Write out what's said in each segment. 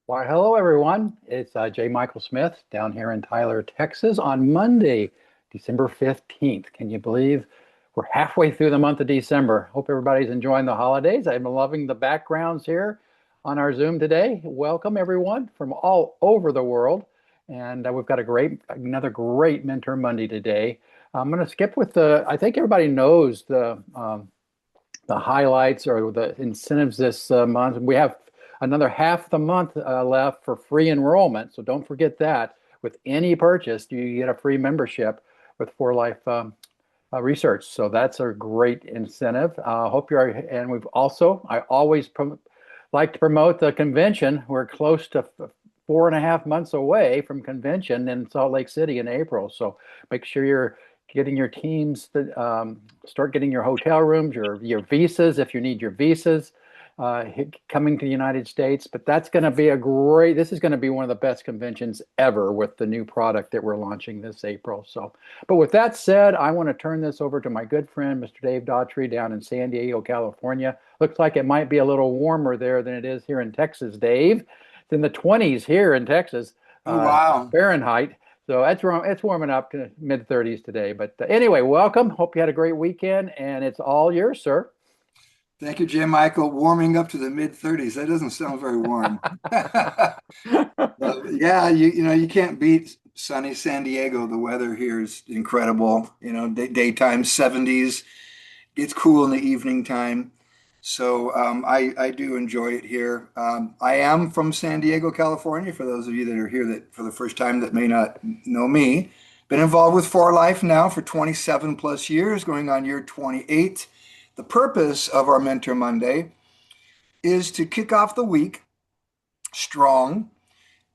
Why, hello everyone. It's J. Michael Smith down here in Tyler, Texas on Monday, December 15th. Can you believe we're halfway through the month of December? Hope everybody's enjoying the holidays. I'm loving the backgrounds here on our Zoom today. Welcome everyone from all over the world. And we've got another great Mentor Monday today. I'm going to skip with I think everybody knows the highlights or the incentives this month. We have another half the month left for free enrollment, so don't forget that. With any purchase, you get a free membership with For Life Research. So that's a great incentive. Hope you're, and I always like to promote the convention. We're close to 4.5 months away from convention in Salt Lake City in April. So make sure you're getting your teams to start getting your hotel rooms, your visas if you need your visas coming to the United States. But that's going to be this is going to be one of the best conventions ever with the new product that we're launching this April. So, but with that said, I want to turn this over to my good friend, Mr. Dave Daughtrey down in San Diego, California. Looks like it might be a little warmer there than it is here in Texas, Dave. It's in the 20s here in Texas, Oh, wow. Fahrenheit. So it's warming up to mid 30s today. But anyway, welcome. Hope you had a great weekend, and it's all yours, sir. Thank you, Jim Michael. Warming up to the mid 30s. That doesn't sound very warm. Yeah, you can't beat sunny San Diego. The weather here is incredible. Daytime 70s. It's cool in the evening time. So I do enjoy it here. I am from San Diego, California, for those of you that are here that for the first time that may not know me. Been involved with For Life now for 27 plus years, going on year 28. The purpose of our Mentor Monday is to kick off the week strong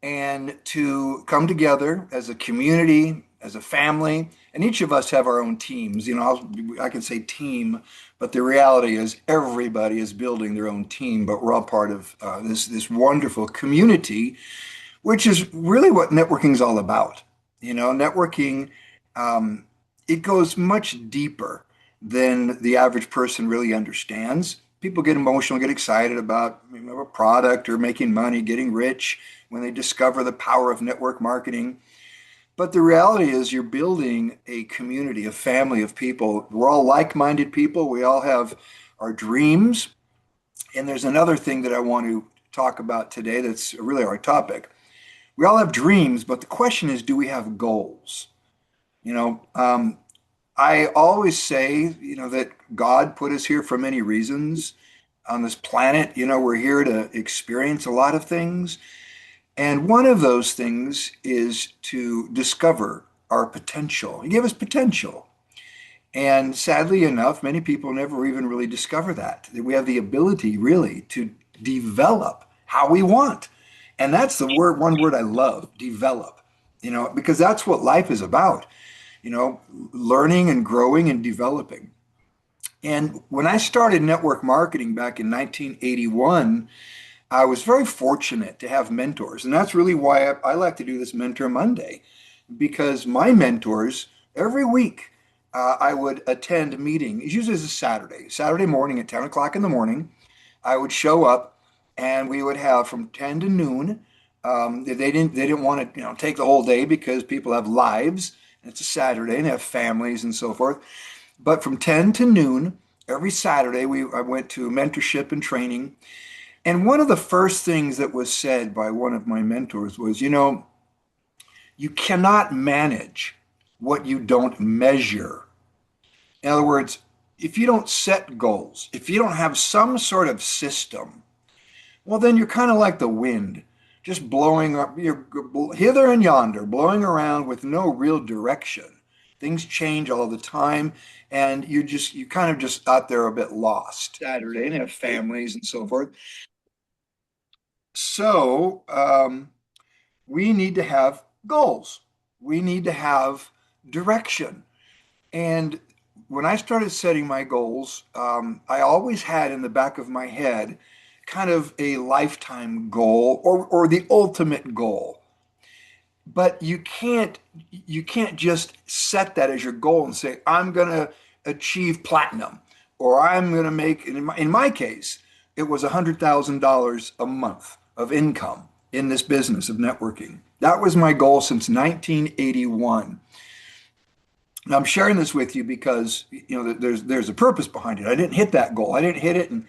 and to come together as a community, as a family, and each of us have our own teams. I can say team, but the reality is everybody is building their own team, but we're all part of this wonderful community, which is really what networking is all about. Networking, it goes much deeper than the average person really understands. People get emotional, get excited about a product or making money, getting rich when they discover the power of network marketing. But the reality is you're building a community, a family of people. We're all like-minded people. We all have our dreams. And there's another thing that I want to talk about today that's really our topic. We all have dreams, but the question is, do we have goals? You know, um, I always say, that God put us here for many reasons on this planet. We're here to experience a lot of things. And one of those things is to discover our potential. He gave us potential. And sadly enough, many people never even really discover that we have the ability really to develop how we want. And that's one word I love, develop, because that's what life is about, learning and growing and developing. And when I started network marketing back in 1981, I was very fortunate to have mentors. And that's really why I like to do this Mentor Monday, because my mentors, every week, I would attend a meeting. It's usually a Saturday morning at 10 o'clock in the morning. I would show up and we would have from 10 to noon. They didn't want to, take the whole day because people have lives. And it's a Saturday and they have families and so forth. But from 10 to noon, every Saturday, I went to mentorship and training. And one of the first things that was said by one of my mentors was, you cannot manage what you don't measure. In other words, if you don't set goals, if you don't have some sort of system, well, then you're kind of like the wind, just blowing up, you're hither and yonder, blowing around with no real direction. Things change all the time, and you kind of just out there a bit lost. Saturday and have families and so forth. So we need to have goals. We need to have direction. And when I started setting my goals, I always had in the back of my head kind of a lifetime goal or the ultimate goal. But you can't just set that as your goal and say, I'm going to achieve platinum or I'm going to make, in my case, it was $100,000 a month of income in this business of networking. That was my goal since 1981. And I'm sharing this with you because there's a purpose behind it. I didn't hit that goal. I didn't hit it in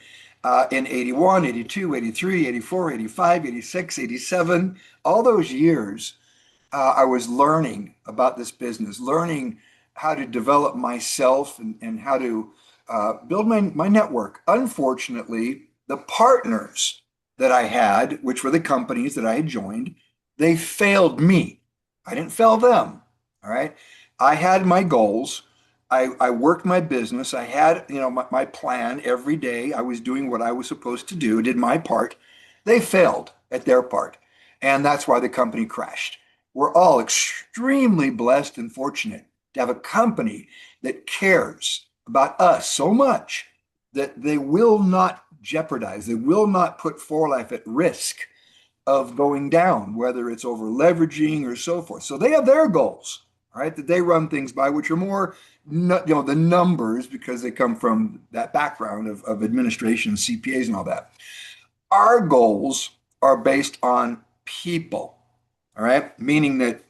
81, 82, 83, 84, 85, 86, 87. All those years, I was learning about this business, learning how to develop myself and how to build my network. Unfortunately, the partners that I had, which were the companies that I had joined, they failed me. I didn't fail them. All right. I had my goals. I worked my business. I had, my plan every day. I was doing what I was supposed to do, did my part. They failed at their part. And that's why the company crashed. We're all extremely blessed and fortunate to have a company that cares about us so much that they will not jeopardize, they will not put 4Life at risk of going down, whether it's over leveraging or so forth. So they have their goals, right, that they run things by, which are more, the numbers because they come from that background of administration, CPAs, and all that. Our goals are based on people, all right, meaning that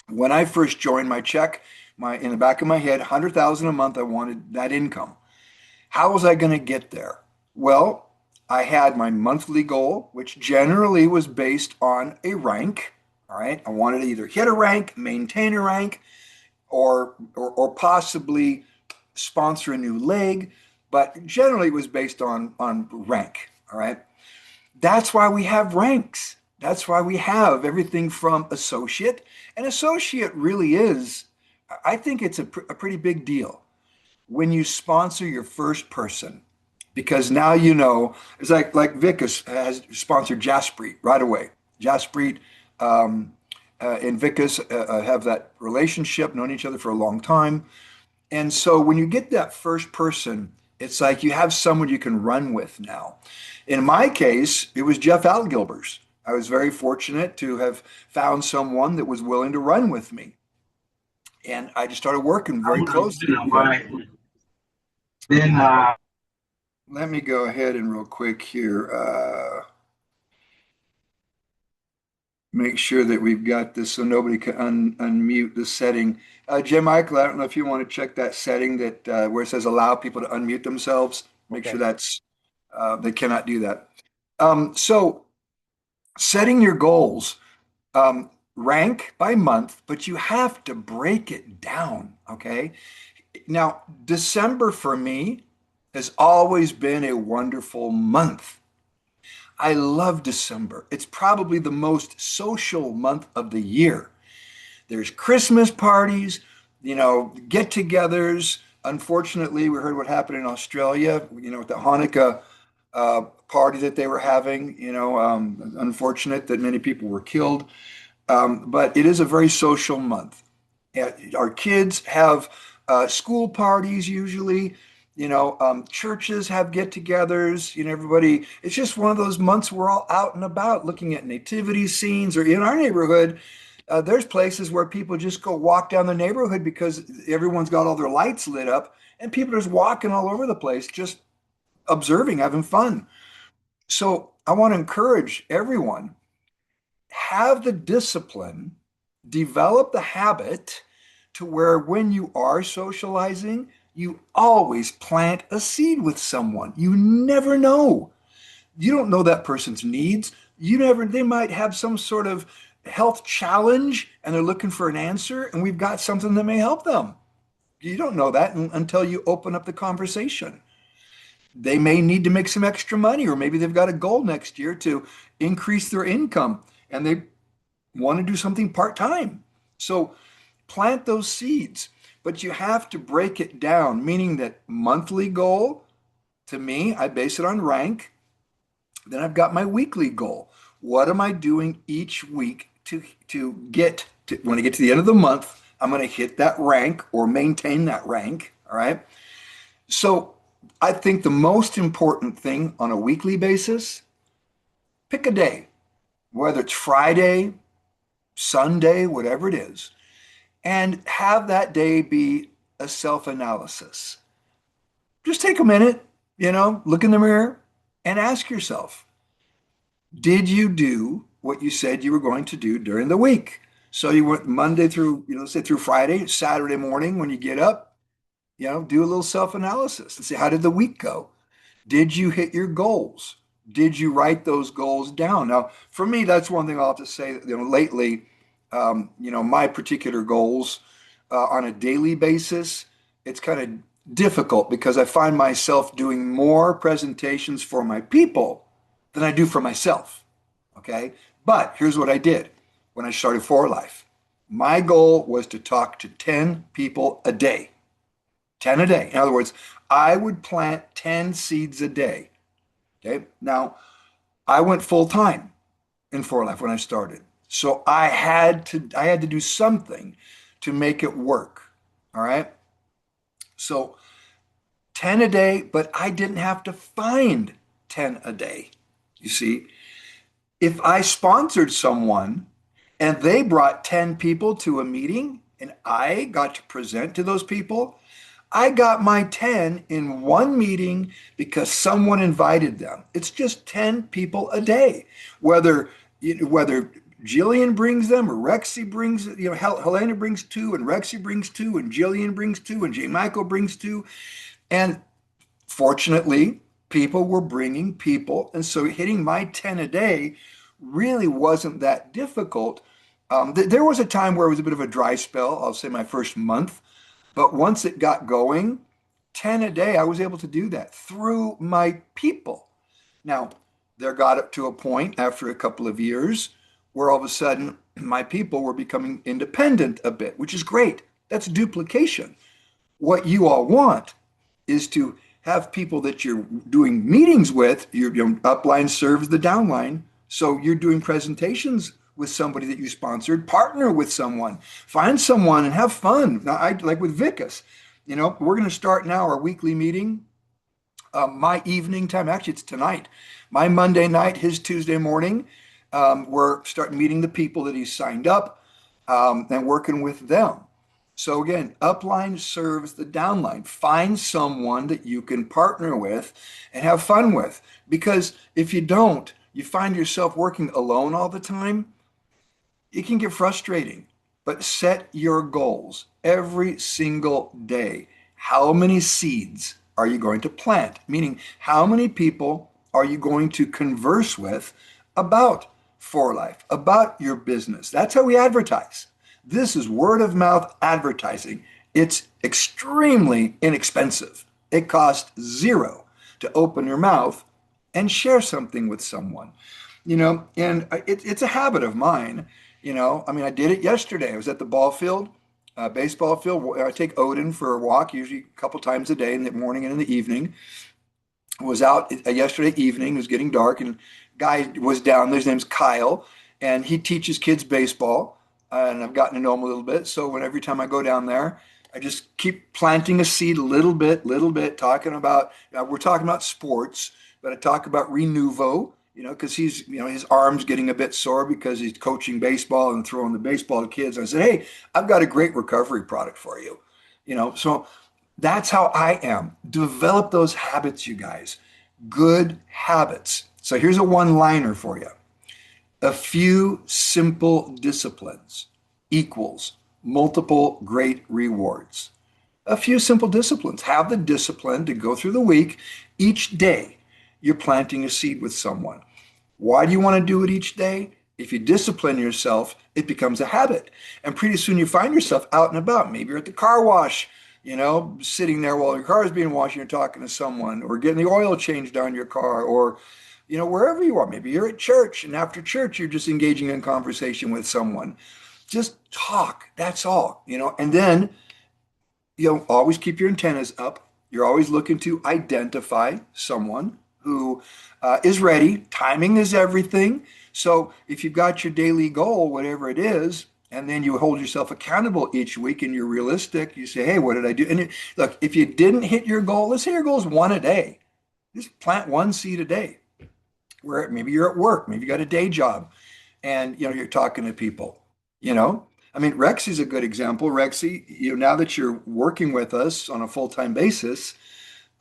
when I first joined my check, my in the back of my head, 100,000 a month, I wanted that income. How was I going to get there? Well, I had my monthly goal, which generally was based on a rank. All right. I wanted to either hit a rank, maintain a rank, or possibly sponsor a new leg. But generally it was based on rank. All right. That's why we have ranks. That's why we have everything from associate. And associate really is, I think it's a pretty big deal when you sponsor your first person, because now it's like Vic has sponsored Jaspreet right away. Jaspreet and Vic have that relationship, known each other for a long time. And so when you get that first person, it's like you have someone you can run with now. In my case, it was Jeff Algilbers. I was very fortunate to have found someone that was willing to run with me. And I just started working very closely with him. Then Let me go ahead and real quick here, make sure that we've got this so nobody can unmute the setting. Jim Michael, I don't know if you want to check that setting that where it says allow people to unmute themselves. Make sure that's they cannot do that. So setting your goals, rank by month, but you have to break it down. Okay. Now, December for me has always been a wonderful month. I love December. It's probably the most social month of the year. There's Christmas parties, get-togethers. Unfortunately, we heard what happened in Australia, with the Hanukkah party that they were having. Unfortunate that many people were killed. But it is a very social month. Our kids have school parties usually. Churches have get-togethers. Everybody. It's just one of those months we're all out and about, looking at nativity scenes. Or in our neighborhood, there's places where people just go walk down the neighborhood because everyone's got all their lights lit up, and people are just walking all over the place, just observing, having fun. So I want to encourage everyone, have the discipline, develop the habit to where when you are socializing, you always plant a seed with someone. You never know. You don't know that person's needs. They might have some sort of health challenge and they're looking for an answer, and we've got something that may help them. You don't know that until you open up the conversation. They may need to make some extra money, or maybe they've got a goal next year to increase their income and they want to do something part-time. So plant those seeds, but you have to break it down, meaning that monthly goal, to me, I base it on rank. Then I've got my weekly goal. What am I doing each week to get to, when I get to the end of the month, I'm going to hit that rank or maintain that rank. All right. So I think the most important thing on a weekly basis, pick a day, whether it's Friday, Sunday, whatever it is, and have that day be a self-analysis. Just take a minute, look in the mirror, and ask yourself, did you do what you said you were going to do during the week? So you went Monday through, let's say through Friday, Saturday morning when you get up, do a little self-analysis and say, how did the week go? Did you hit your goals? Did you write those goals down? Now, for me, that's one thing I'll have to say, lately, my particular goals on a daily basis, it's kind of difficult because I find myself doing more presentations for my people than I do for myself. Okay. But here's what I did when I started For Life. My goal was to talk to 10 people a day. 10 a day. In other words, I would plant 10 seeds a day. Okay. Now, I went full time in For Life when I started. So I had to do something to make it work. All right. So 10 a day, but I didn't have to find 10 a day. You see, if I sponsored someone and they brought 10 people to a meeting and I got to present to those people, I got my 10 in one meeting because someone invited them. It's just 10 people a day. Whether Jillian brings them or Rexy brings, Helena brings two and Rexy brings two and Jillian brings two and J. Michael brings two. And fortunately, people were bringing people. And so hitting my 10 a day really wasn't that difficult. There was a time where it was a bit of a dry spell, I'll say my first month. But once it got going, 10 a day, I was able to do that through my people. Now, there got up to a point after a couple of years where all of a sudden my people were becoming independent a bit, which is great. That's duplication. What you all want is to have people that you're doing meetings with. Your upline serves the downline. So you're doing presentations with somebody that you sponsored, partner with someone, find someone and have fun. Now, I like with Vicus, we're going to start now our weekly meeting. My evening time, actually, it's tonight. My Monday night, his Tuesday morning. We're starting meeting the people that he's signed up and working with them. So again, upline serves the downline. Find someone that you can partner with and have fun with. Because if you don't, you find yourself working alone all the time. It can get frustrating, but set your goals every single day. How many seeds are you going to plant? Meaning, how many people are you going to converse with about For Life, about your business? That's how we advertise. This is word of mouth advertising. It's extremely inexpensive. It costs zero to open your mouth and share something with someone. And it's a habit of mine. I did it yesterday. I was at the ball field, baseball field. I take Odin for a walk, usually a couple times a day in the morning and in the evening. Was out yesterday evening. It was getting dark, and guy was down there. His name's Kyle, and he teaches kids baseball. And I've gotten to know him a little bit. So every time I go down there, I just keep planting a seed a little bit, talking about, we're talking about sports, but I talk about Renuvo, because he's, his arm's getting a bit sore because he's coaching baseball and throwing the baseball to kids. I said, hey, I've got a great recovery product for you. So that's how I am. Develop those habits, you guys. Good habits. So here's a one-liner for you. A few simple disciplines equals multiple great rewards. A few simple disciplines. Have the discipline to go through the week. Each day, you're planting a seed with someone. Why do you want to do it each day? If you discipline yourself, it becomes a habit. And pretty soon you find yourself out and about. Maybe you're at the car wash, sitting there while your car is being washed and you're talking to someone, or getting the oil changed on your car, or wherever you are. Maybe you're at church, and after church, you're just engaging in conversation with someone. Just talk. That's all, and then, always keep your antennas up. You're always looking to identify someone who is ready. Timing is everything. So if you've got your daily goal, whatever it is, and then you hold yourself accountable each week and you're realistic, you say, hey, what did I do? And look, if you didn't hit your goal, let's say your goal is one a day. Just plant one seed a day. Where maybe you're at work, maybe you got a day job, and you're talking to people. Rexy's a good example. Rexy, now that you're working with us on a full-time basis,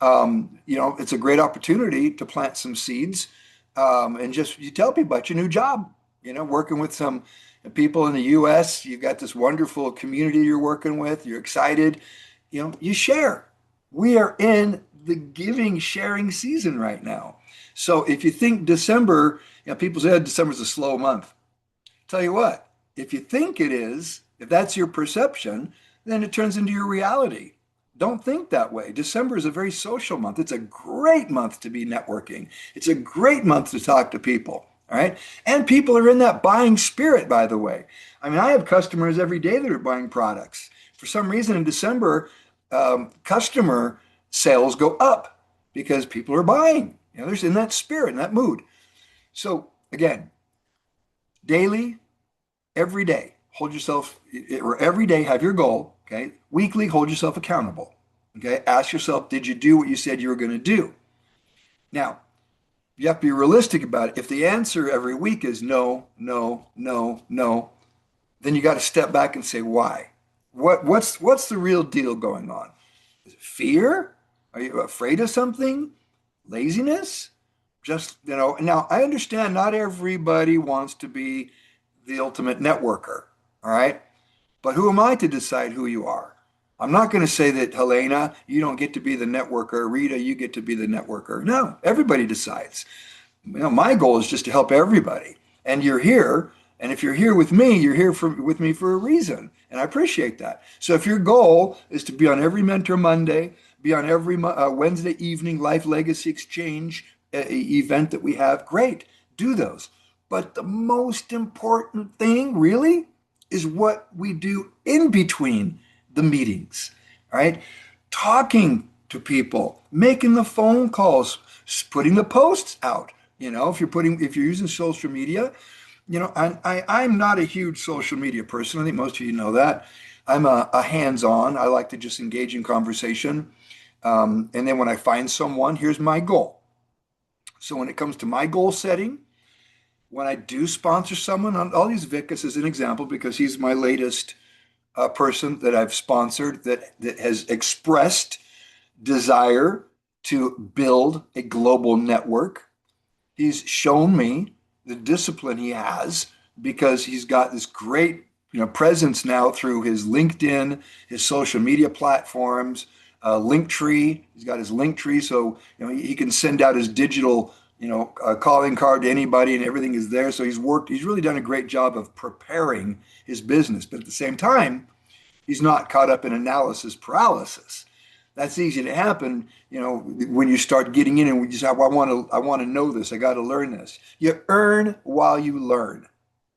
It's a great opportunity to plant some seeds, and just you tell people about your new job. Working with some people in the U.S. You've got this wonderful community you're working with. You're excited. You share. We are in the giving, sharing season right now. So if you think December, people say December's a slow month. Tell you what, if you think it is, if that's your perception, then it turns into your reality. Don't think that way. December is a very social month. It's a great month to be networking. It's a great month to talk to people. All right. And people are in that buying spirit, by the way. I mean, I have customers every day that are buying products. For some reason in December, customer sales go up because people are buying. There's in that spirit, in that mood. So again, daily, every day, hold yourself, or every day have your goal. Okay. Weekly, hold yourself accountable. Okay. Ask yourself, did you do what you said you were going to do? Now, you have to be realistic about it. If the answer every week is no, no, no, no, then you got to step back and say, why? What's the real deal going on? Is it fear? Are you afraid of something? Laziness? Just, now I understand not everybody wants to be the ultimate networker, all right? But who am I to decide who you are? I'm not going to say that, Helena, you don't get to be the networker. Rita, you get to be the networker. No, everybody decides. My goal is just to help everybody. And you're here. And if you're here with me, you're here with me for a reason. And I appreciate that. So if your goal is to be on every Mentor Monday, be on every Wednesday evening Life Legacy Exchange event that we have, great, do those. But the most important thing really is what we do in between the meetings, right? Talking to people, making the phone calls, putting the posts out. If you're using social media, I'm not a huge social media person. I think most of you know that. I'm a hands-on. I like to just engage in conversation. And then when I find someone, here's my goal. So when it comes to my goal setting, when I do sponsor someone, I'll use Vikas as an example because he's my latest person that I've sponsored that has expressed desire to build a global network. He's shown me the discipline he has because he's got this great presence now through his LinkedIn, his social media platforms, Linktree. He's got his Linktree, so he can send out his digital calling card to anybody, and everything is there. So he's really done a great job of preparing his business, but at the same time, he's not caught up in analysis paralysis. That's easy to happen, when you start getting in and you say, well, I want to know this. I got to learn this. You earn while you learn.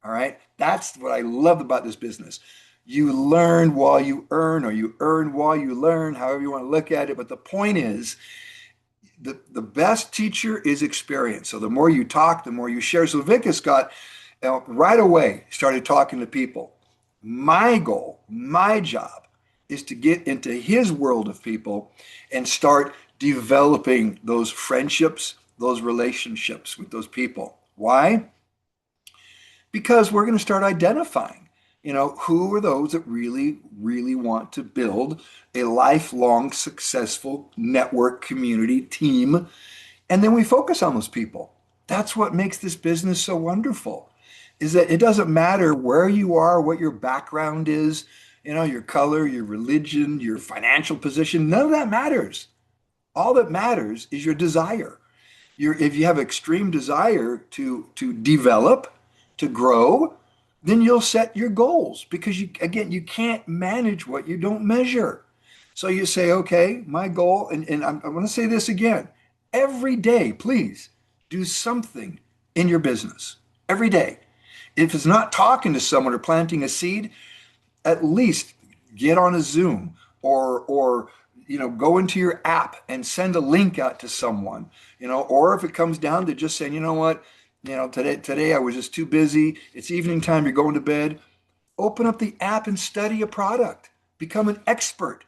All right. That's what I love about this business. You learn while you earn, or you earn while you learn, however you want to look at it. But the point is, the best teacher is experience. So the more you talk, the more you share. So Vikas got right away started talking to people. My goal, my job is to get into his world of people and start developing those friendships, those relationships with those people. Why? Because we're going to start identifying, who are those that really, really want to build a lifelong successful network community team. And then we focus on those people. That's what makes this business so wonderful, is that it doesn't matter where you are, what your background is, your color, your religion, your financial position. None of that matters. All that matters is your desire. If you have extreme desire to develop, to grow, then you'll set your goals because you can't manage what you don't measure. So you say, okay, my goal, and I'm going to say this again, every day, please do something in your business every day. If it's not talking to someone or planting a seed, at least get on a Zoom or go into your app and send a link out to someone, or if it comes down to just saying, you know what, today I was just too busy. It's evening time, you're going to bed. Open up the app and study a product. Become an expert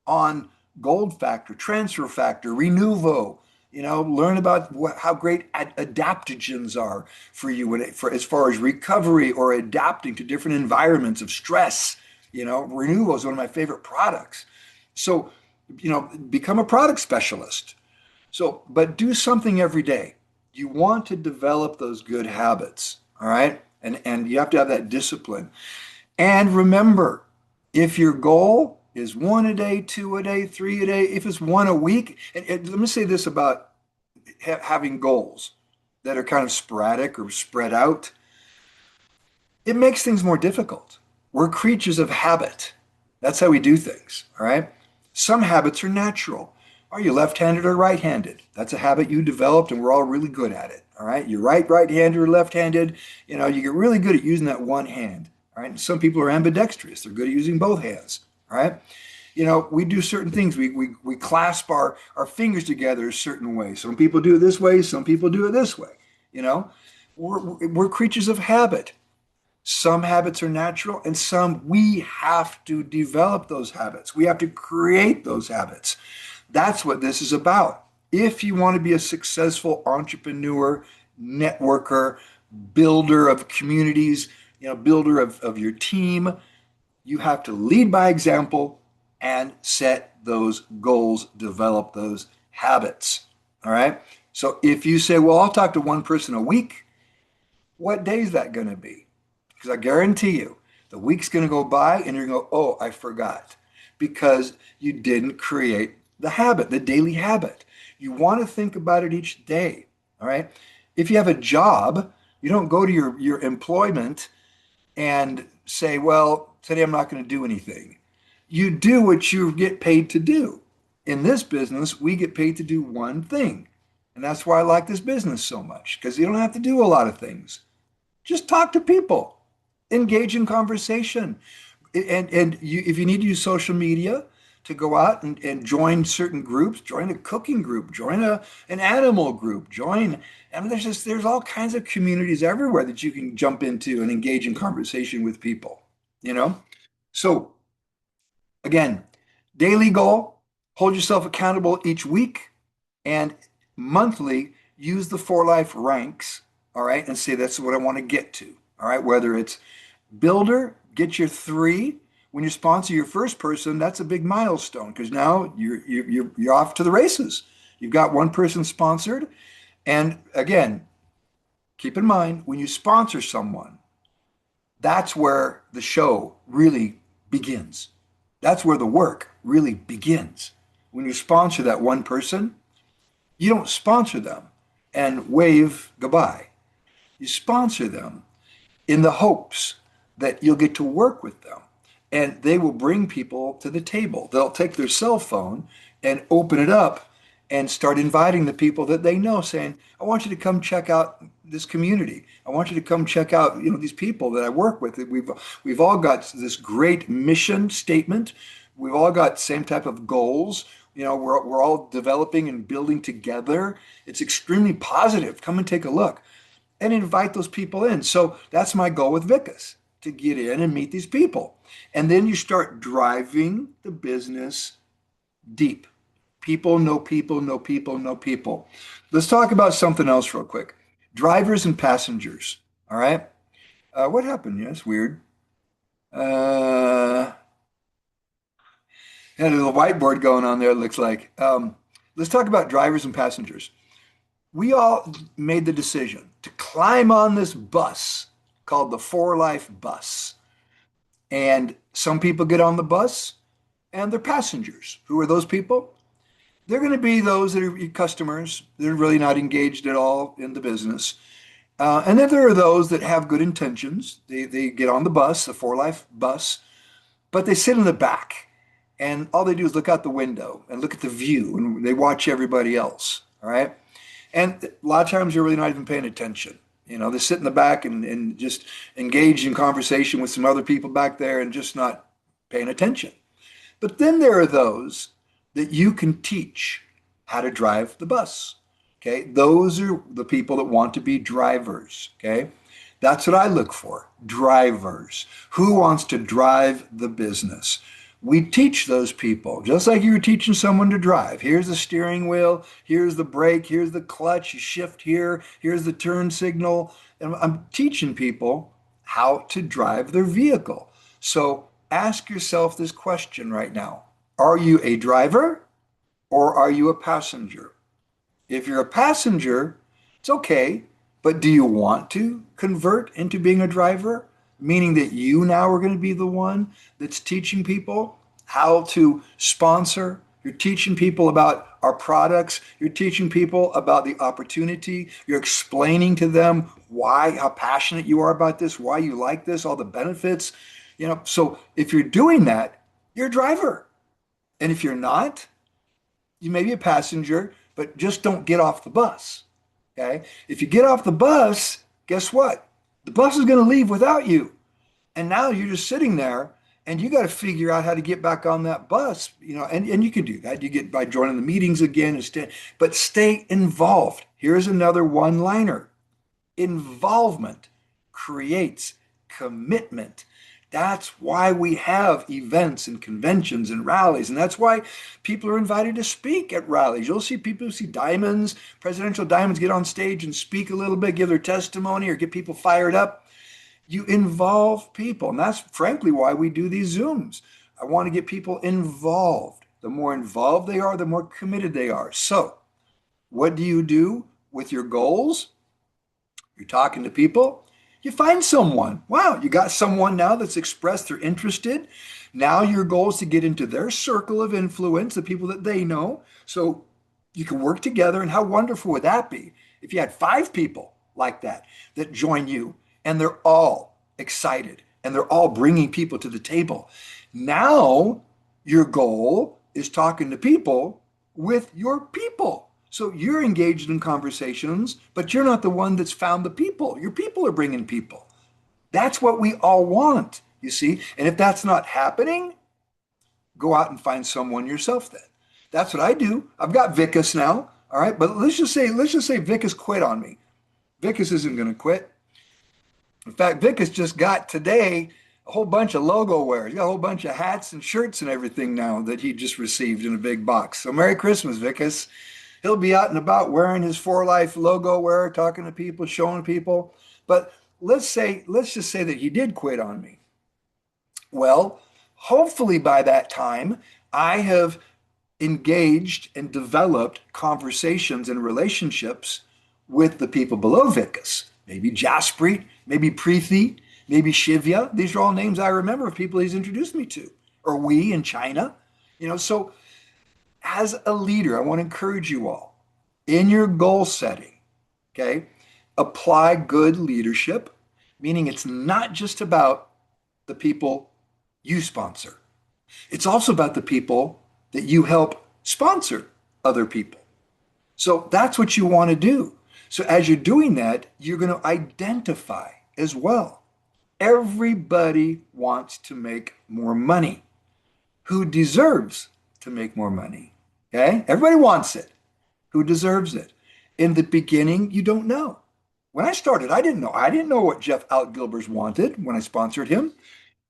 on Gold Factor, Transfer Factor, Renuvo. Learn about how great adaptogens are for you as far as recovery or adapting to different environments of stress. Renuvo is one of my favorite products. So become a product specialist. So, but do something every day. You want to develop those good habits, all right? And you have to have that discipline. And remember, if your goal is one a day, two a day, three a day, if it's one a week, and let me say this about having goals that are kind of sporadic or spread out, it makes things more difficult. We're creatures of habit. That's how we do things, all right? Some habits are natural. Are you left-handed or right-handed? That's a habit you developed and we're all really good at it, all right? You're right-handed or left-handed, you get really good at using that one hand, all right? And some people are ambidextrous. They're good at using both hands, all right? We do certain things. We clasp our fingers together a certain way. Some people do it this way. Some people do it this way. You know, we're creatures of habit. Some habits are natural, and some we have to develop those habits. We have to create those habits. That's what this is about. If you want to be a successful entrepreneur, networker, builder of communities, builder of your team, you have to lead by example and set those goals, develop those habits. All right. So if you say, well, I'll talk to one person a week, what day is that going to be? Because I guarantee you, the week's going to go by and you're going to go, oh, I forgot, because you didn't create the habit, the daily habit. You want to think about it each day. All right. If you have a job, you don't go to your employment and say, well, today I'm not going to do anything. You do what you get paid to do. In this business, we get paid to do one thing. And that's why I like this business so much, because you don't have to do a lot of things. Just talk to people, engage in conversation. If you need to use social media to go out and join certain groups, join a cooking group, join an animal group, I mean, there's all kinds of communities everywhere that you can jump into and engage in conversation with people, you know? So again, daily goal, hold yourself accountable each week, and monthly use the 4 life ranks, all right, and say that's what I want to get to, all right, whether it's builder, get your 3. When you sponsor your first person, that's a big milestone because now you're off to the races. You've got one person sponsored, and again, keep in mind when you sponsor someone, that's where the show really begins. That's where the work really begins. When you sponsor that one person, you don't sponsor them and wave goodbye. You sponsor them in the hopes that you'll get to work with them and they will bring people to the table. They'll take their cell phone and open it up and start inviting the people that they know, saying, I want you to come check out this community. I want you to come check out, these people that I work with. We've all got this great mission statement. We've all got the same type of goals. We're all developing and building together. It's extremely positive. Come and take a look and invite those people in. So that's my goal with Vicus, to get in and meet these people. And then you start driving the business deep. People know people, know people, know people. Let's talk about something else real quick. Drivers and passengers. All right. What happened? Yeah, it's weird. Had a little whiteboard going on there, it looks like. Let's talk about drivers and passengers. We all made the decision to climb on this bus called the 4 Life bus. And some people get on the bus and they're passengers. Who are those people? They're going to be those that are customers. They're really not engaged at all in the business. And then there are those that have good intentions. They get on the bus, the 4 Life bus, but they sit in the back. And all they do is look out the window and look at the view and they watch everybody else. All right. And a lot of times you're really not even paying attention. They sit in the back and just engage in conversation with some other people back there and just not paying attention. But then there are those that you can teach how to drive the bus. Okay. Those are the people that want to be drivers. Okay. That's what I look for. Drivers. Who wants to drive the business? We teach those people, just like you were teaching someone to drive. Here's the steering wheel, here's the brake, here's the clutch, you shift here, here's the turn signal. And I'm teaching people how to drive their vehicle. So ask yourself this question right now. Are you a driver or are you a passenger? If you're a passenger, it's okay, but do you want to convert into being a driver? Meaning that you now are going to be the one that's teaching people how to sponsor. You're teaching people about our products. You're teaching people about the opportunity. You're explaining to them why, how passionate you are about this, why you like this, all the benefits. So if you're doing that, you're a driver. And if you're not, you may be a passenger, but just don't get off the bus. Okay. If you get off the bus, guess what? The bus is going to leave without you. And now you're just sitting there and you got to figure out how to get back on that bus, and you can do that. You get by joining the meetings again instead, but stay involved. Here's another one-liner. Involvement creates commitment. That's why we have events and conventions and rallies. And that's why people are invited to speak at rallies. You'll see people who see diamonds, presidential diamonds, get on stage and speak a little bit, give their testimony or get people fired up. You involve people. And that's frankly why we do these Zooms. I want to get people involved. The more involved they are, the more committed they are. So, what do you do with your goals? You're talking to people, you find someone. Wow, you got someone now that's expressed they're interested. Now your goal is to get into their circle of influence, the people that they know. So you can work together. And how wonderful would that be if you had 5 people like that join you and they're all excited and they're all bringing people to the table. Now your goal is talking to people with your people. So you're engaged in conversations, but you're not the one that's found the people. Your people are bringing people. That's what we all want, you see? And if that's not happening, go out and find someone yourself then. That's what I do. I've got Vicus now, all right? But let's just say Vicus quit on me. Vicus isn't going to quit. In fact, Vicus just got today a whole bunch of logo wear. He's got a whole bunch of hats and shirts and everything now that he just received in a big box. So Merry Christmas, Vicus. He'll be out and about wearing his For Life logo wear, talking to people, showing people. But let's just say that he did quit on me. Well, hopefully by that time, I have engaged and developed conversations and relationships with the people below Vicus. Maybe Jasprit, maybe Preethi, maybe Shivya. These are all names I remember of people he's introduced me to. Or we in China. So as a leader, I want to encourage you all in your goal setting, okay, apply good leadership, meaning it's not just about the people you sponsor. It's also about the people that you help sponsor other people. So that's what you want to do. So as you're doing that, you're going to identify as well. Everybody wants to make more money. Who deserves to make more money? Okay? Everybody wants it. Who deserves it? In the beginning, you don't know. When I started, I didn't know. I didn't know what Jeff Outgilbers wanted when I sponsored him.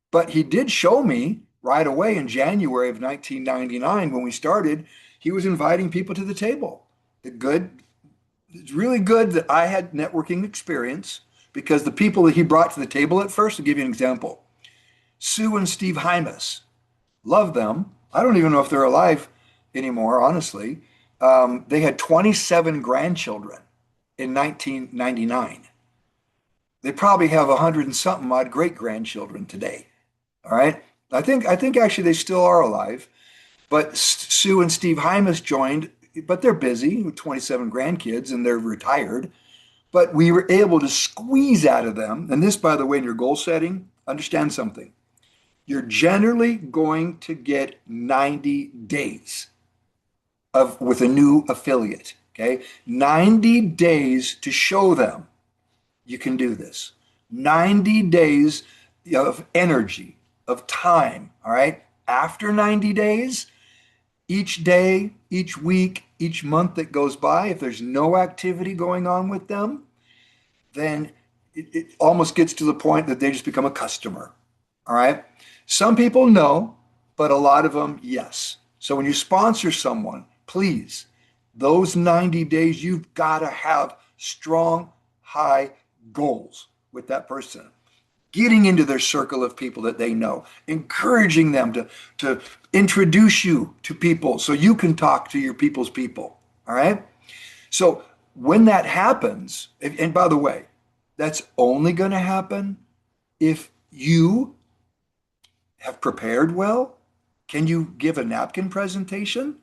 But he did show me right away in January of 1999 when we started, he was inviting people to the table. It's really good that I had networking experience because the people that he brought to the table at first, I'll give you an example. Sue and Steve Hymas, love them. I don't even know if they're alive anymore, honestly. They had 27 grandchildren in 1999. They probably have 100 and something odd great grandchildren today. All right. I think actually they still are alive. But Sue and Steve Hymas joined, but they're busy with 27 grandkids and they're retired. But we were able to squeeze out of them. And this, by the way, in your goal setting, understand something. You're generally going to get 90 days with a new affiliate. Okay. 90 days to show them you can do this. 90 days of energy, of time. All right. After 90 days, each day, each week, each month that goes by, if there's no activity going on with them, then it almost gets to the point that they just become a customer. All right. Some people no, but a lot of them, yes. So when you sponsor someone, please, those 90 days, you've got to have strong, high goals with that person. getting into their circle of people that they know, encouraging them to introduce you to people so you can talk to your people's people. All right. So when that happens, and by the way, that's only going to happen if you have prepared well. Can you give a napkin presentation?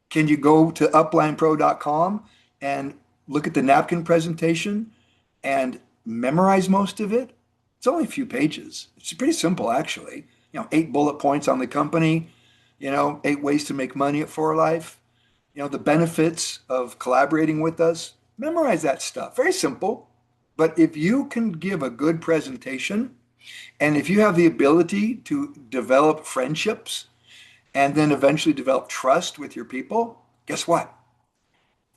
Can you go to uplinePro.com and look at the napkin presentation and memorize most of it? It's only a few pages. It's pretty simple, actually. 8 bullet points on the company, 8 ways to make money at For Life, the benefits of collaborating with us. Memorize that stuff. Very simple. But if you can give a good presentation, and if you have the ability to develop friendships and then eventually develop trust with your people, guess what?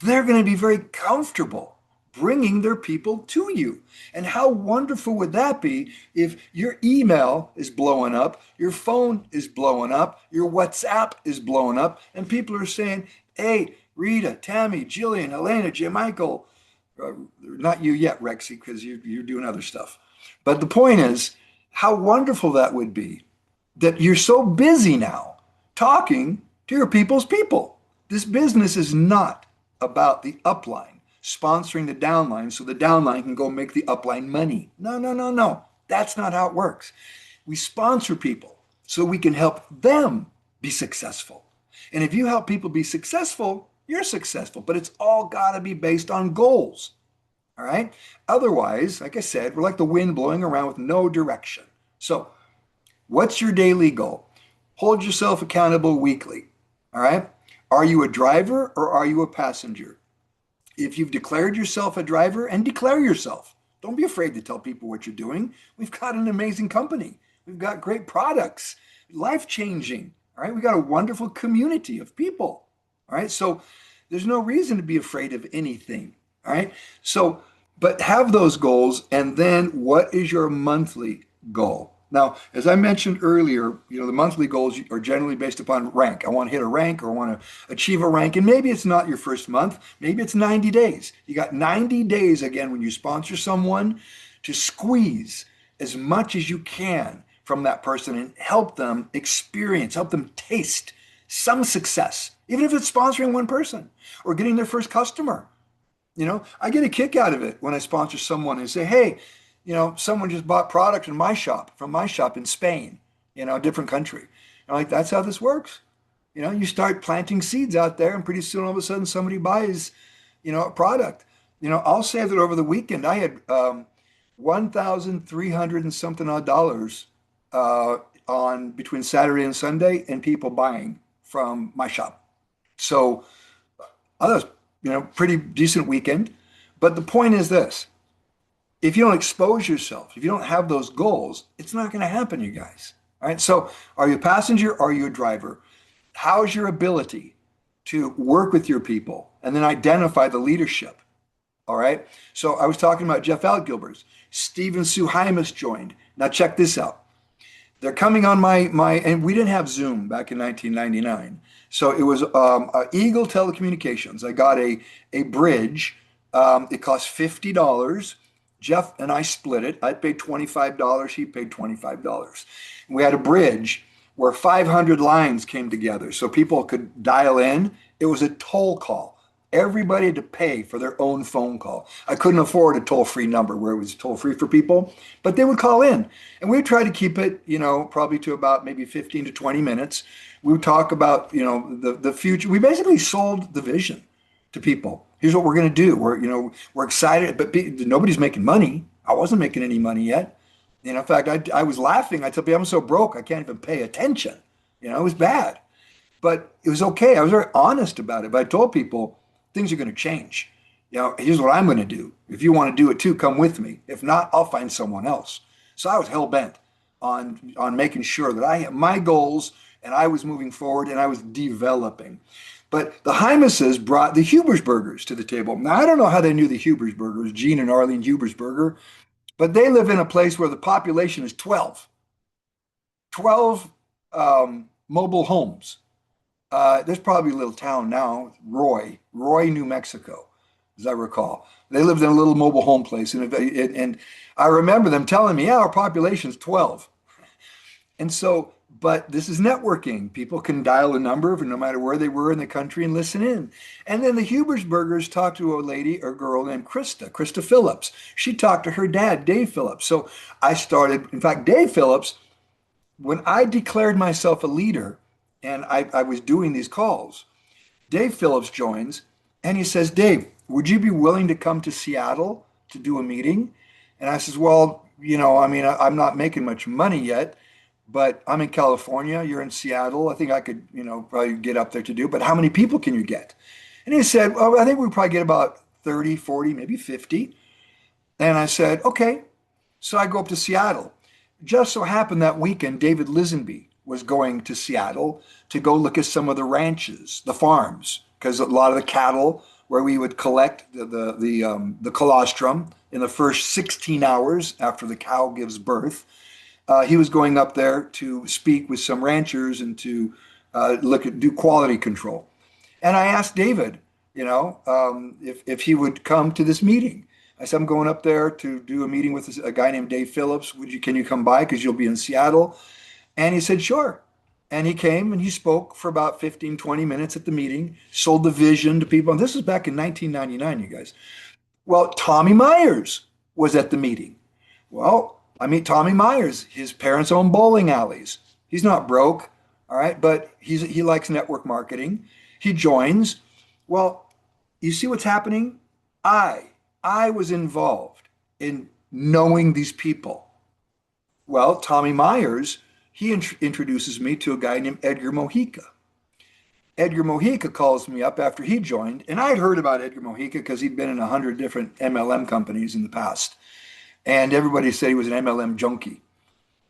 They're going to be very comfortable bringing their people to you. And how wonderful would that be if your email is blowing up, your phone is blowing up, your WhatsApp is blowing up, and people are saying, hey, Rita, Tammy, Jillian, Elena, J. Michael, not you yet, Rexy, because you're doing other stuff. But the point is, how wonderful that would be that you're so busy now talking to your people's people. This business is not about the upline sponsoring the downline so the downline can go make the upline money. No, no, no, no. That's not how it works. We sponsor people so we can help them be successful. And if you help people be successful, you're successful, but it's all got to be based on goals. All right. Otherwise, like I said, we're like the wind blowing around with no direction. So, what's your daily goal? Hold yourself accountable weekly. All right. Are you a driver or are you a passenger? If you've declared yourself a driver, and declare yourself. Don't be afraid to tell people what you're doing. We've got an amazing company. We've got great products, life-changing. All right. We've got a wonderful community of people. All right. So there's no reason to be afraid of anything. All right. So, but have those goals. And then what is your monthly goal? Now, as I mentioned earlier, the monthly goals are generally based upon rank. I want to hit a rank or I want to achieve a rank. And maybe it's not your first month. Maybe it's 90 days. You got 90 days again when you sponsor someone to squeeze as much as you can from that person and help them experience, help them taste some success, even if it's sponsoring one person or getting their first customer. I get a kick out of it when I sponsor someone and say, hey, someone just bought product from my shop in Spain, a different country. I'm like, that's how this works. You start planting seeds out there and pretty soon all of a sudden somebody buys, a product. I'll say that over the weekend I had 1,300 and something odd dollars on between Saturday and Sunday and people buying from my shop. So I thought it was, pretty decent weekend. But the point is this. If you don't expose yourself, if you don't have those goals, it's not going to happen, you guys. All right. So are you a passenger or are you a driver? How's your ability to work with your people and then identify the leadership? All right. So I was talking about Jeff Gilbert's. Steve and Sue Hymas joined. Now check this out. They're coming on and we didn't have Zoom back in 1999. So it was Eagle Telecommunications. I got a bridge. It cost $50. Jeff and I split it. I paid $25. He paid $25. We had a bridge where 500 lines came together so people could dial in. It was a toll call. Everybody had to pay for their own phone call. I couldn't afford a toll-free number where it was toll-free for people, but they would call in. And we would try to keep it, probably to about maybe 15 to 20 minutes. We would talk about, the future. We basically sold the vision to people. Here's what we're going to do. We're excited, but nobody's making money. I wasn't making any money yet. In fact, I was laughing. I tell people I'm so broke, I can't even pay attention. It was bad, but it was okay. I was very honest about it. But I told people things are going to change. Here's what I'm going to do. If you want to do it too, come with me. If not, I'll find someone else. So I was hell bent on making sure that I had my goals and I was moving forward and I was developing. But the Hymases brought the Hubersburgers to the table. Now, I don't know how they knew the Hubersburgers, Gene and Arlene Hubersburger, but they live in a place where the population is 12. 12 mobile homes. There's probably a little town now, Roy, New Mexico. as I recall. They lived in a little mobile home place, and I remember them telling me, "Yeah, our population's 12." And so, but this is networking. People can dial a number no matter where they were in the country and listen in. And then the Hubersburgers talked to a lady or girl named Krista Phillips. She talked to her dad, Dave Phillips. So I started, in fact, Dave Phillips, when I declared myself a leader and I was doing these calls, Dave Phillips joins and he says, "Dave, would you be willing to come to Seattle to do a meeting?" And I says, "Well, I mean, I'm not making much money yet, but I'm in California. You're in Seattle. I think I could, probably get up there to do, but how many people can you get?" And he said, "Well, I think we probably get about 30, 40, maybe 50." And I said, "Okay." So I go up to Seattle. Just so happened that weekend, David Lisenby was going to Seattle to go look at some of the ranches, the farms, because a lot of the cattle where we would collect the colostrum in the first 16 hours after the cow gives birth. He was going up there to speak with some ranchers and to do quality control. And I asked David, if he would come to this meeting. I said, "I'm going up there to do a meeting with a guy named Dave Phillips. Can you come by? Because you'll be in Seattle." And he said, "Sure." And he came and he spoke for about 15, 20 minutes at the meeting, sold the vision to people. And this was back in 1999, you guys. Well, Tommy Myers was at the meeting. Well, I meet Tommy Myers. His parents own bowling alleys. He's not broke, all right, but he likes network marketing. He joins. Well, you see what's happening? I I was involved in knowing these people. Well, Tommy Myers, he introduces me to a guy named Edgar Mojica. Edgar Mojica calls me up after he joined, and I'd heard about Edgar Mojica because he'd been in 100 different MLM companies in the past, and everybody said he was an MLM junkie.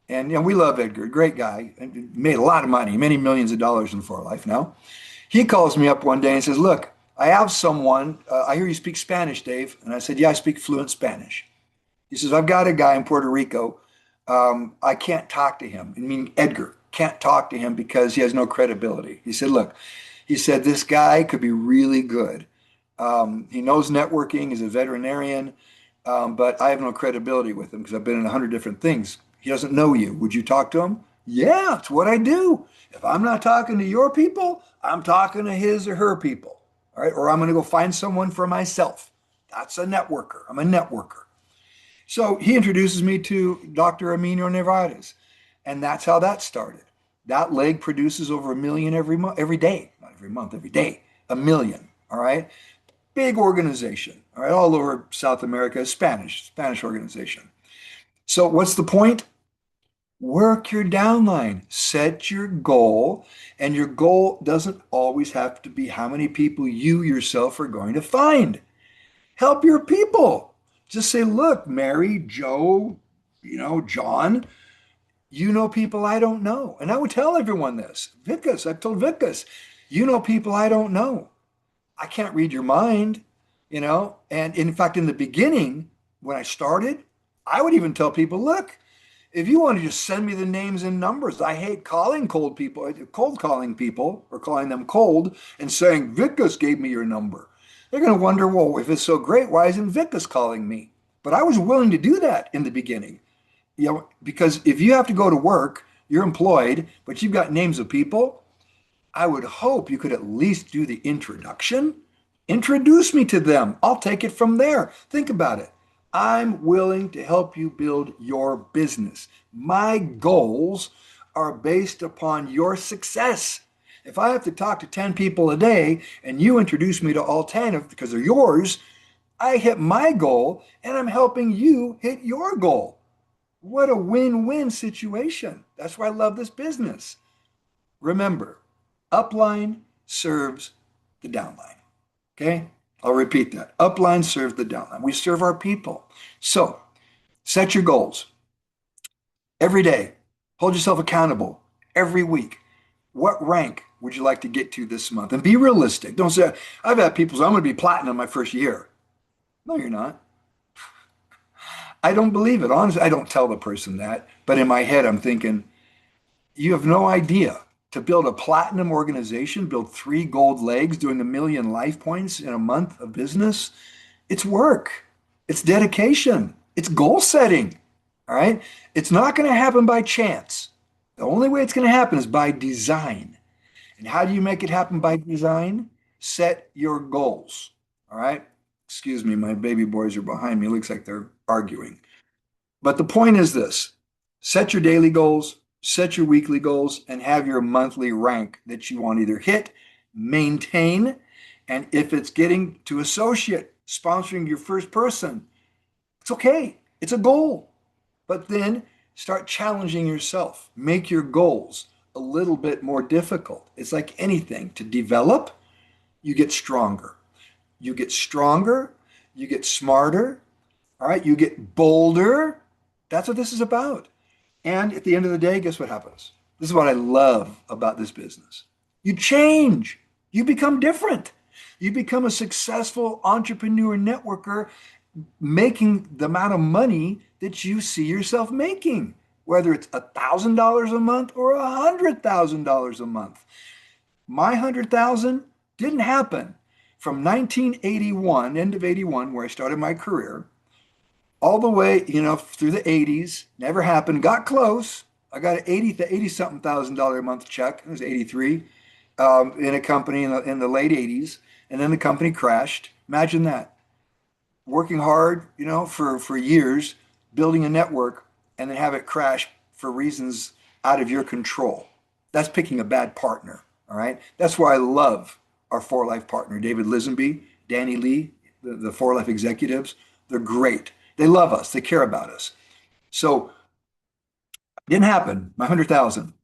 And we love Edgar, great guy, and made a lot of money, many millions of dollars in For Life now. He calls me up one day and says, "Look, I have someone. I hear you speak Spanish, Dave." And I said, "Yeah, I speak fluent Spanish." He says, "I've got a guy in Puerto Rico. I can't talk to him." I mean, Edgar can't talk to him because he has no credibility. He said, "Look," he said, "this guy could be really good. He knows networking. He's a veterinarian, but I have no credibility with him because I've been in 100 different things. He doesn't know you. Would you talk to him?" "Yeah, it's what I do. If I'm not talking to your people, I'm talking to his or her people. All right. Or I'm going to go find someone for myself. That's a networker. I'm a networker." So he introduces me to Dr. Emilio Nevares. And that's how that started. That leg produces over 1 million every day, not every month, every day, 1 million. All right. Big organization. All right. All over South America, Spanish organization. So what's the point? Work your downline, set your goal, and your goal doesn't always have to be how many people you yourself are going to find. Help your people. Just say, "Look, Mary, Joe, John, you know people I don't know." And I would tell everyone this. I've told Vikas, "You know people I don't know. I can't read your mind. And in fact, in the beginning, when I started, I would even tell people, "Look, if you want to just send me the names and numbers, I hate calling cold calling people or calling them cold and saying, 'Vikas gave me your number.' They're going to wonder, well, if it's so great, why isn't Vikas calling me?" But I was willing to do that in the beginning, because if you have to go to work, you're employed, but you've got names of people, I would hope you could at least do the introduction. Introduce me to them. I'll take it from there. Think about it. I'm willing to help you build your business. My goals are based upon your success. If I have to talk to 10 people a day and you introduce me to all 10 because they're yours, I hit my goal and I'm helping you hit your goal. What a win-win situation. That's why I love this business. Remember, upline serves the downline. Okay? I'll repeat that. Upline serves the downline. We serve our people. So set your goals every day. Hold yourself accountable every week. What rank would you like to get to this month? And be realistic. Don't say, "I've had people say, I'm going to be platinum my first year." No, you're not. I don't believe it. Honestly, I don't tell the person that. But in my head, I'm thinking, you have no idea. To build a platinum organization, build 3 gold legs, doing 1 million life points in a month of business, It's work. It's dedication. It's goal setting. All right. It's not going to happen by chance. The only way it's going to happen is by design. And how do you make it happen by design? Set your goals. All right. Excuse me, my baby boys are behind me. It looks like they're arguing. But the point is this: set your daily goals, set your weekly goals, and have your monthly rank that you want to either hit, maintain, and if it's getting to associate, sponsoring your first person, it's okay. It's a goal. But then start challenging yourself. Make your goals a little bit more difficult. It's like anything to develop, you get stronger. You get stronger, you get smarter, all right, you get bolder. That's what this is about. And at the end of the day, guess what happens? This is what I love about this business. You change, you become different. You become a successful entrepreneur networker making the amount of money that you see yourself making, whether it's $1,000 a month or $100,000 a month. My 100,000 didn't happen from 1981, end of 81, where I started my career, all the way, through the 80s. Never happened. Got close. I got an 80 something $1,000 a month check. It was 83 in a company in the late 80s, and then the company crashed. Imagine that, working hard, for years, building a network, and then have it crash for reasons out of your control. That's picking a bad partner. All right. That's why I love our For Life partner, David Lisenby, Danny Lee, the For Life executives. They're great. They love us. They care about us. So it didn't happen, my 100,000.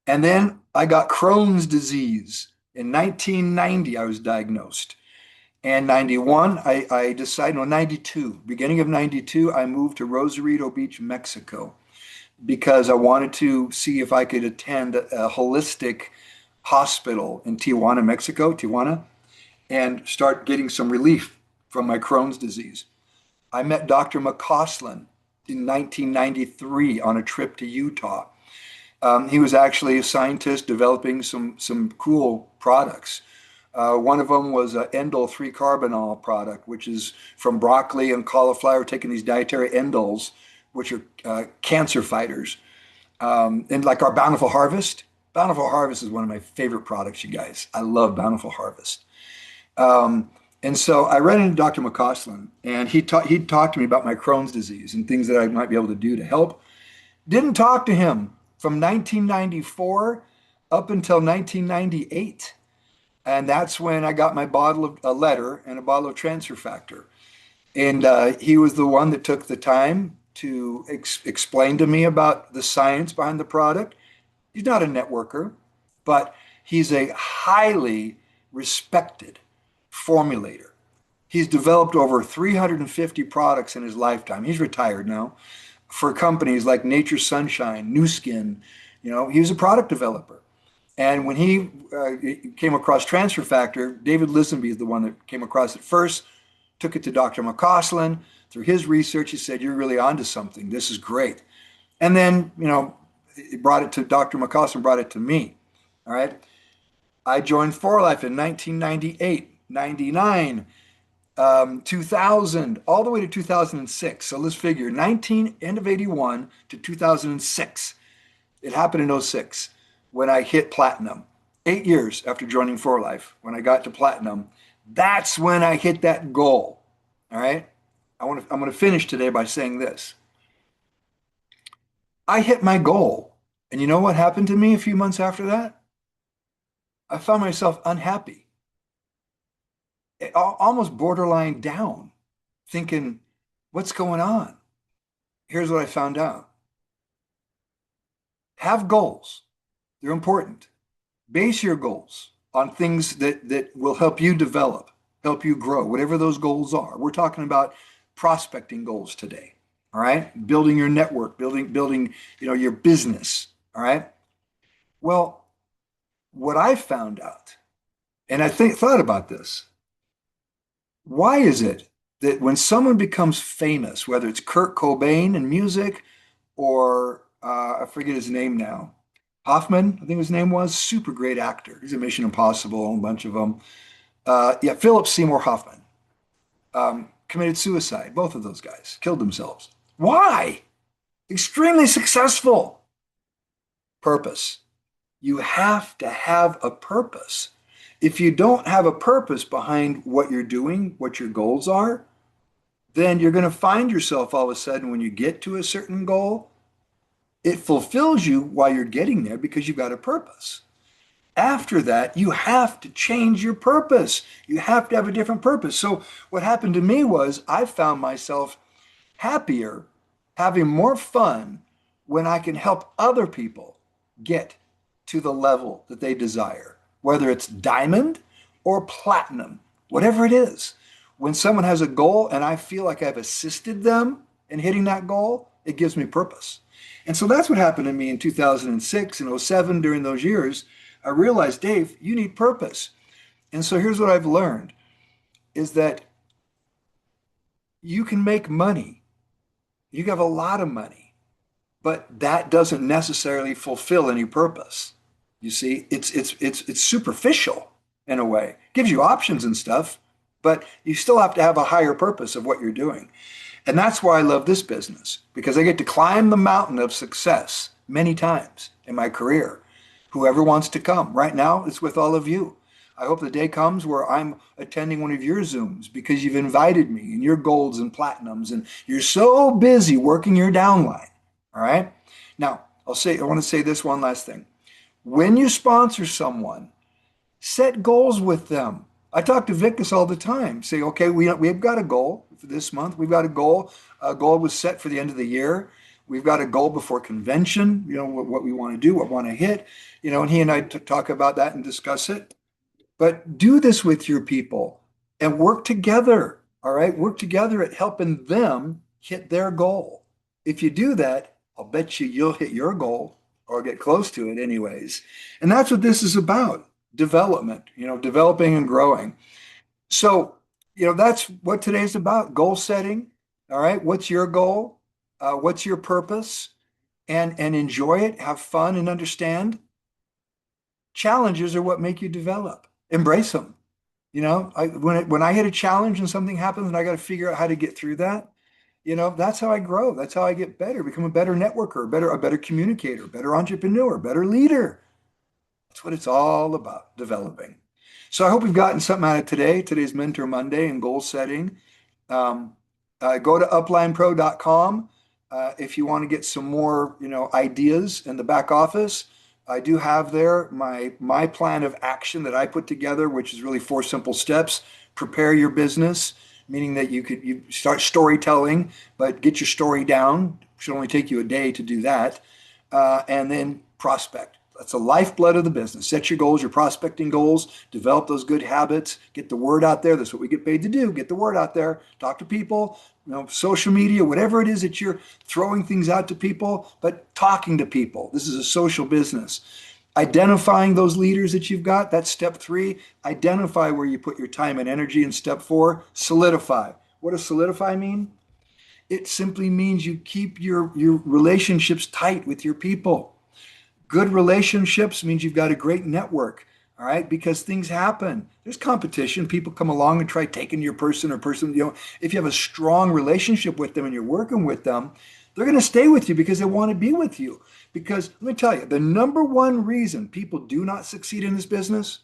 And then I got Crohn's disease. In 1990, I was diagnosed. And 91, I decided, no, 92, beginning of 92, I moved to Rosarito Beach, Mexico, because I wanted to see if I could attend a holistic hospital in Tijuana, Mexico, Tijuana, and start getting some relief from my Crohn's disease. I met Dr. McCausland in 1993 on a trip to Utah. He was actually a scientist developing some cool products. One of them was an endol 3-carbinol product, which is from broccoli and cauliflower, taking these dietary endols, which are cancer fighters. And like our Bountiful Harvest. Bountiful Harvest is one of my favorite products, you guys. I love Bountiful Harvest. And so I ran into Dr. McCausland, and he'd talk to me about my Crohn's disease and things that I might be able to do to help. Didn't talk to him from 1994 up until 1998. And that's when I got my bottle of a letter and a bottle of transfer factor. And he was the one that took the time to explain to me about the science behind the product. He's not a networker, but he's a highly respected formulator. He's developed over 350 products in his lifetime. He's retired now for companies like Nature Sunshine, New Skin. He was a product developer. And when he came across transfer factor, David Lisenby is the one that came across it first, took it to Dr. McCausland. Through his research, he said, "You're really onto something. This is great." And then, he brought it to Dr. McCausland, brought it to me. All right. I joined For Life in 1998, 99, 2000, all the way to 2006. So let's figure end of 81 to 2006. It happened in '06 when I hit platinum. 8 years after joining For Life, when I got to platinum, that's when I hit that goal. All right. I'm going to finish today by saying this. I hit my goal. And you know what happened to me a few months after that? I found myself unhappy, almost borderline down, thinking, what's going on? Here's what I found out. Have goals. They're important. Base your goals on things that will help you develop, help you grow, whatever those goals are. We're talking about prospecting goals today. All right. Building your network, building, your business. All right. Well, what I found out, and I thought about this, why is it that when someone becomes famous, whether it's Kurt Cobain in music or I forget his name now, Hoffman, I think his name was, super great actor. He's a Mission Impossible, a bunch of them. Yeah, Philip Seymour Hoffman. committed suicide. Both of those guys killed themselves. Why? Extremely successful. Purpose. You have to have a purpose. If you don't have a purpose behind what you're doing, what your goals are, then you're going to find yourself all of a sudden when you get to a certain goal, it fulfills you while you're getting there because you've got a purpose. After that, you have to change your purpose. You have to have a different purpose. So, what happened to me was I found myself happier, having more fun when I can help other people get to the level that they desire, whether it's diamond or platinum, whatever it is. When someone has a goal and I feel like I've assisted them in hitting that goal, it gives me purpose. And so that's what happened to me in 2006 and '07 during those years. I realized, Dave, you need purpose. And so here's what I've learned is that you can make money. You have a lot of money, but that doesn't necessarily fulfill any purpose. You see, it's superficial in a way. It gives you options and stuff, but you still have to have a higher purpose of what you're doing. And that's why I love this business, because I get to climb the mountain of success many times in my career. Whoever wants to come. Right now, it's with all of you. I hope the day comes where I'm attending one of your Zooms because you've invited me and your golds and platinums, and you're so busy working your downline. All right. Now, I want to say this one last thing. When you sponsor someone, set goals with them. I talk to Vicus all the time. Say, okay, we've got a goal for this month. We've got a goal. A goal was set for the end of the year. We've got a goal before convention, what we want to do, what we want to hit, and he and I talk about that and discuss it. But do this with your people and work together. All right. Work together at helping them hit their goal. If you do that, I'll bet you'll hit your goal or get close to it anyways. And that's what this is about. Development, developing and growing. So, that's what today's about. Goal setting. All right. What's your goal? What's your purpose? And enjoy it, have fun, and understand. Challenges are what make you develop. Embrace them. When I hit a challenge and something happens and I got to figure out how to get through that, that's how I grow. That's how I get better, become a better networker, a better communicator, better entrepreneur, better leader. That's what it's all about, developing. So I hope we've gotten something out of today. Today's Mentor Monday and goal setting. Um, Go to uplinepro.com if you want to get some more, ideas in the back office. I do have there my plan of action that I put together, which is really 4 simple steps. Prepare your business, meaning that you start storytelling, but get your story down. It should only take you a day to do that. And then prospect. That's the lifeblood of the business. Set your goals, your prospecting goals, develop those good habits, get the word out there. That's what we get paid to do. Get the word out there, talk to people, social media, whatever it is that you're throwing things out to people, but talking to people. This is a social business. Identifying those leaders that you've got, that's step 3. Identify where you put your time and energy. And step 4, solidify. What does solidify mean? It simply means you keep your relationships tight with your people. Good relationships means you've got a great network, all right? Because things happen. There's competition. People come along and try taking your person. If you have a strong relationship with them and you're working with them, they're going to stay with you because they want to be with you. Because let me tell you, the number one reason people do not succeed in this business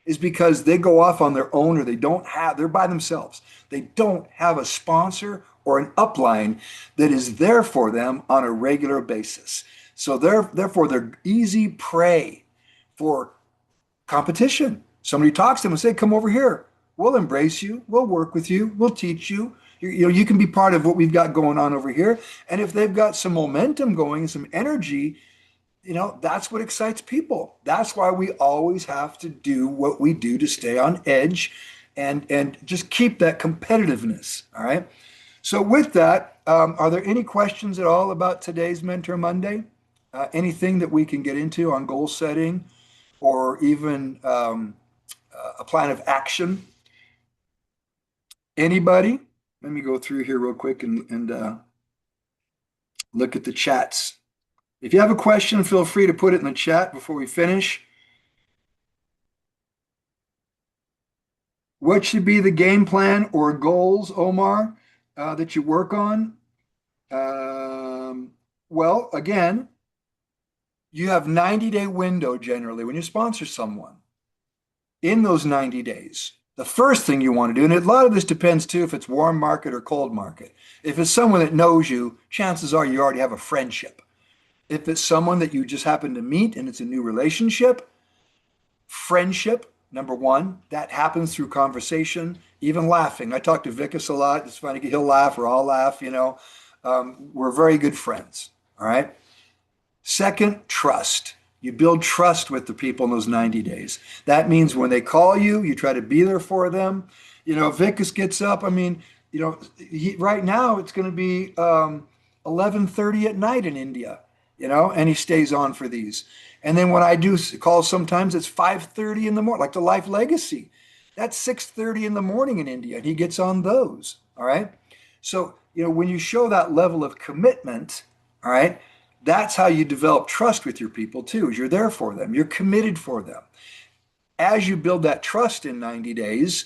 is because they go off on their own or they're by themselves. They don't have a sponsor or an upline that is there for them on a regular basis. So therefore, they're easy prey for competition. Somebody talks to them and say, come over here. We'll embrace you. We'll work with you. We'll teach you. You can be part of what we've got going on over here. And if they've got some momentum going, some energy, that's what excites people. That's why we always have to do what we do to stay on edge and just keep that competitiveness. All right. So with that, are there any questions at all about today's Mentor Monday? Anything that we can get into on goal setting or even a plan of action? Anybody? Let me go through here real quick and look at the chats. If you have a question, feel free to put it in the chat before we finish. What should be the game plan or goals, Omar, that you work on? Um, well, again, you have 90-day window generally when you sponsor someone. In those 90 days, the first thing you want to do, and a lot of this depends too if it's warm market or cold market. If it's someone that knows you, chances are you already have a friendship. If it's someone that you just happen to meet and it's a new relationship, friendship, number one, that happens through conversation, even laughing. I talk to Vickis a lot. It's funny, he'll laugh or I'll laugh, you know. We're very good friends. All right. Second, trust. You build trust with the people in those 90 days. That means when they call you, you try to be there for them. You know, Vickers gets up. I mean, you know, right now it's going to be 11:30 at night in India, you know, and he stays on for these. And then when I do calls, sometimes it's 5:30 in the morning, like the Life Legacy. That's 6:30 in the morning in India, and he gets on those. All right. So, you know, when you show that level of commitment, all right, that's how you develop trust with your people too, is you're there for them. You're committed for them. As you build that trust in 90 days,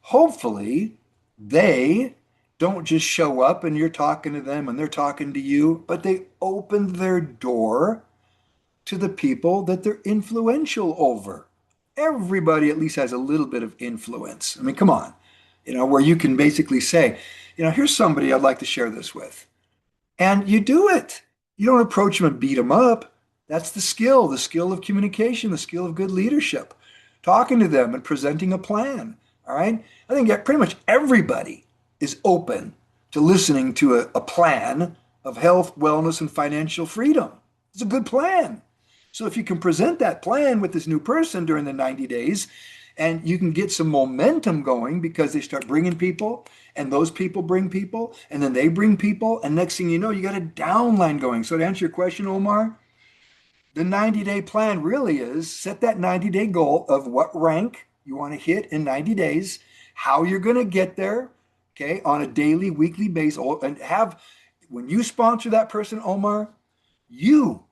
hopefully they don't just show up and you're talking to them and they're talking to you, but they open their door to the people that they're influential over. Everybody at least has a little bit of influence. I mean, come on, you know, where you can basically say, you know, here's somebody I'd like to share this with. And you do it. You don't approach them and beat them up. That's the skill of communication, the skill of good leadership, talking to them and presenting a plan. All right. I think pretty much everybody is open to listening to a plan of health, wellness, and financial freedom. It's a good plan. So if you can present that plan with this new person during the 90 days, and you can get some momentum going because they start bringing people and those people bring people and then they bring people. And next thing you know, you got a downline going. So to answer your question, Omar, the 90-day plan really is set that 90-day goal of what rank you want to hit in 90 days, how you're going to get there, okay, on a daily, weekly basis. And have, when you sponsor that person, Omar, you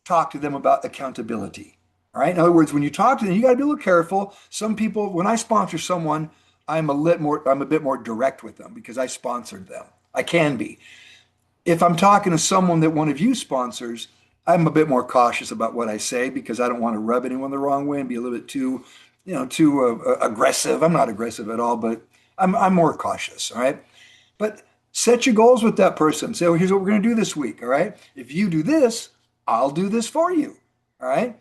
talk to them about accountability. All right. In other words, when you talk to them, you got to be a little careful. Some people, when I sponsor someone, I'm a bit more direct with them because I sponsored them. I can be. If I'm talking to someone that one of you sponsors, I'm a bit more cautious about what I say because I don't want to rub anyone the wrong way and be a little bit too, you know, too aggressive. I'm not aggressive at all, but I'm more cautious. All right. But set your goals with that person. Say, well, here's what we're going to do this week. All right. If you do this, I'll do this for you. All right.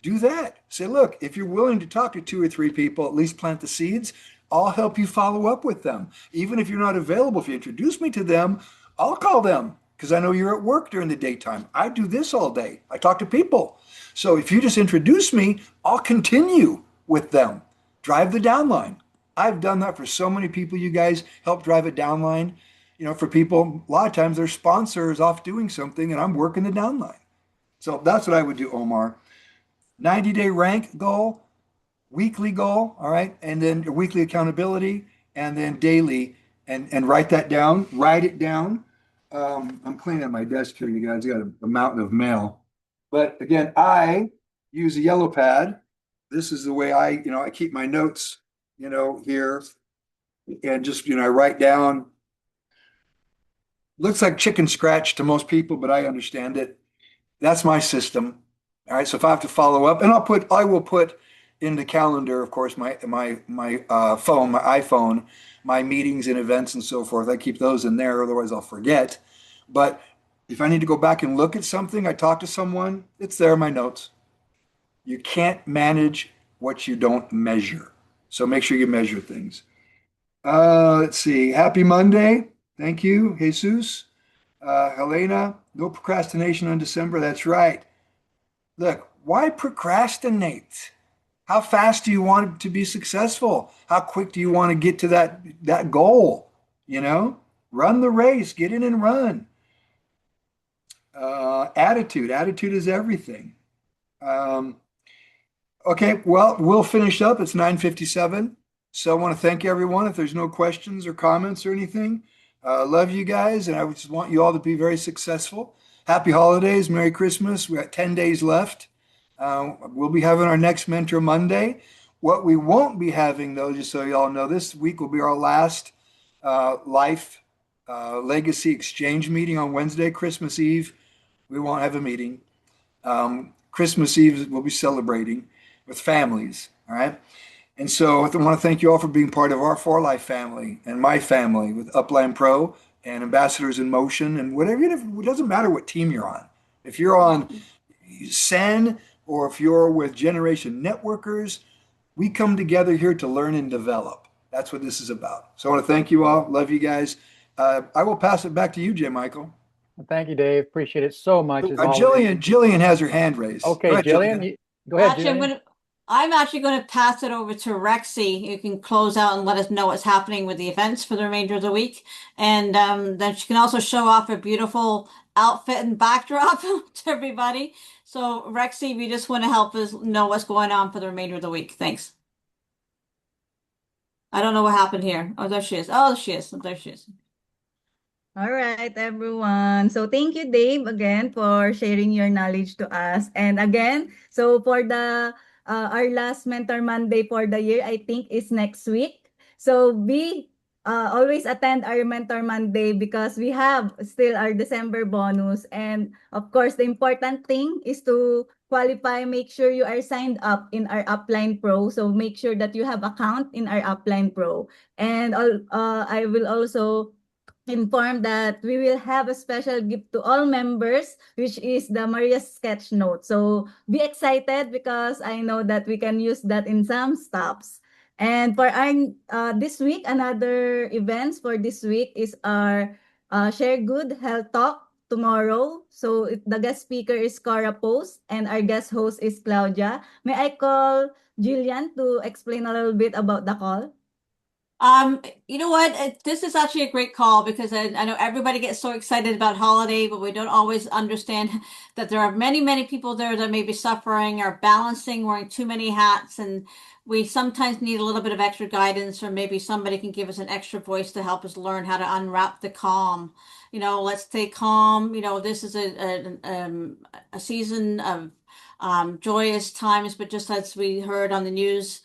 Do that. Say, look, if you're willing to talk to two or three people, at least plant the seeds. I'll help you follow up with them. Even if you're not available, if you introduce me to them, I'll call them because I know you're at work during the daytime. I do this all day. I talk to people. So if you just introduce me, I'll continue with them. Drive the downline. I've done that for so many people. You guys help drive a downline. You know, for people, a lot of times their sponsor is off doing something and I'm working the downline. So that's what I would do, Omar. 90-day rank goal, weekly goal, all right, and then weekly accountability, and then daily, and write that down. Write it down. I'm cleaning my desk here, you guys. I got a mountain of mail, but again, I use a yellow pad. This is the way I keep my notes, here, and just I write down. Looks like chicken scratch to most people, but I understand it. That's my system. All right. So if I have to follow up, and I will put in the calendar, of course, my phone, my iPhone, my meetings and events and so forth. I keep those in there, otherwise I'll forget. But if I need to go back and look at something, I talk to someone, it's there in my notes. You can't manage what you don't measure. So make sure you measure things. Let's see. Happy Monday. Thank you, Jesus. Helena, no procrastination on December. That's right. Look, why procrastinate? How fast do you want to be successful? How quick do you want to get to that goal? Run the race, get in and run. Attitude is everything. Okay, well, we'll finish up. It's 9:57. So I want to thank everyone. If there's no questions or comments or anything, love you guys, and I just want you all to be very successful. Happy holidays, Merry Christmas. We got 10 days left. We'll be having our next Mentor Monday. What we won't be having, though, just so y'all know, this week will be our last life legacy exchange meeting on Wednesday, Christmas Eve. We won't have a meeting. Christmas Eve, we'll be celebrating with families. All right. And so I want to thank you all for being part of our For Life family and my family with Upline Pro and Ambassadors in Motion and whatever. It doesn't matter what team you're on. If you're on SEN or if you're with Generation Networkers, we come together here to learn and develop. That's what this is about. So I want to thank you all. Love you guys. I will pass it back to you, J. Michael. Thank you, Dave. Appreciate it so much as always. Jillian has her hand raised. Go Okay, ahead, Jillian, Jillian. go ahead, Actually, Jillian. I'm actually going to pass it over to Rexy. You can close out and let us know what's happening with the events for the remainder of the week. And then she can also show off a beautiful outfit and backdrop to everybody. So, Rexy, we just want to help us know what's going on for the remainder of the week. Thanks. I don't know what happened here. Oh, there she is. Oh, she is. There she is. All right, everyone. So thank you, Dave, again for sharing your knowledge to us. And again, so for the our last Mentor Monday for the year, I think is next week. So we always attend our Mentor Monday because we have still our December bonus. And of course, the important thing is to qualify, make sure you are signed up in our Upline Pro. So make sure that you have account in our Upline Pro. And I will also informed that we will have a special gift to all members, which is the Maria's sketch note. So be excited because I know that we can use that in some stops. And for our this week, another events for this week is our Share Good Health Talk tomorrow. So the guest speaker is Cora Post and our guest host is Claudia. May I call Jillian to explain a little bit about the call? You know what? This is actually a great call because I know everybody gets so excited about holiday, but we don't always understand that there are many, many people there that may be suffering or balancing, wearing too many hats, and we sometimes need a little bit of extra guidance, or maybe somebody can give us an extra voice to help us learn how to unwrap the calm. Let's stay calm. This is a season of joyous times, but just as we heard on the news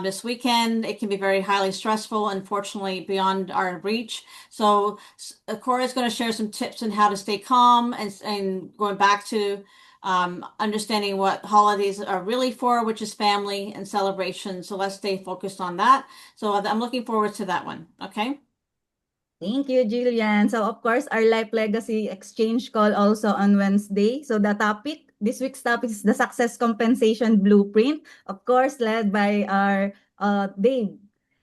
this weekend, it can be very highly stressful, unfortunately, beyond our reach. So, Cora is going to share some tips on how to stay calm and going back to understanding what holidays are really for, which is family and celebration. So, let's stay focused on that. So, I'm looking forward to that one. Okay. Thank you, Jillian. So, of course, our Life Legacy Exchange call also on Wednesday. So, this week's topic is the Success Compensation Blueprint, of course, led by our Dave.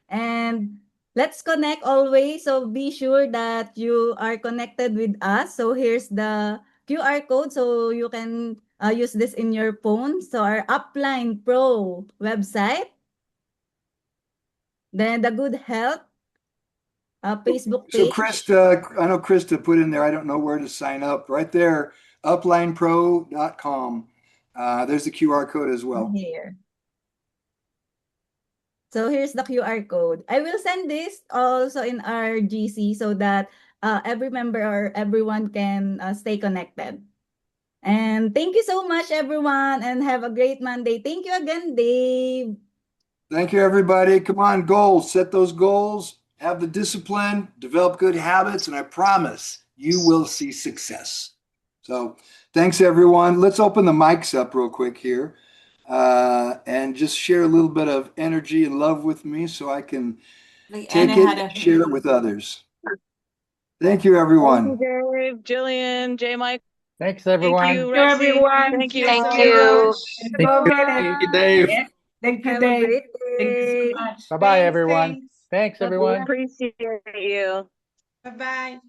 And let's connect always. So, be sure that you are connected with us. So, here's the QR code so you can use this in your phone. So, our Upline Pro website, then the Good Health Facebook So page. Krista, I know Krista put in there, I don't know where to sign up. Right there, uplinepro.com. There's the QR code as well. Here. So here's the QR code. I will send this also in our GC so that every member or everyone can stay connected. And thank you so much, everyone, and have a great Monday. Thank you again, Dave. Thank you, everybody. Come on, goals. Set those goals, have the discipline, develop good habits, and I promise you will see success. So thanks, everyone. Let's open the mics up real quick here and just share a little bit of energy and love with me so I can take it and share it with others. Thank you, everyone. Thank you, Dave, Jillian, J. Mike. Thanks, everyone. Thank you, Rexy. everyone. Thank you. Thank so you. much. Thank you, Dave. Yes. Thank you, Have a Dave. great Thank you day. so much. Bye-bye, Thanks, everyone. thanks. Thanks, We everyone. appreciate you. Bye-bye.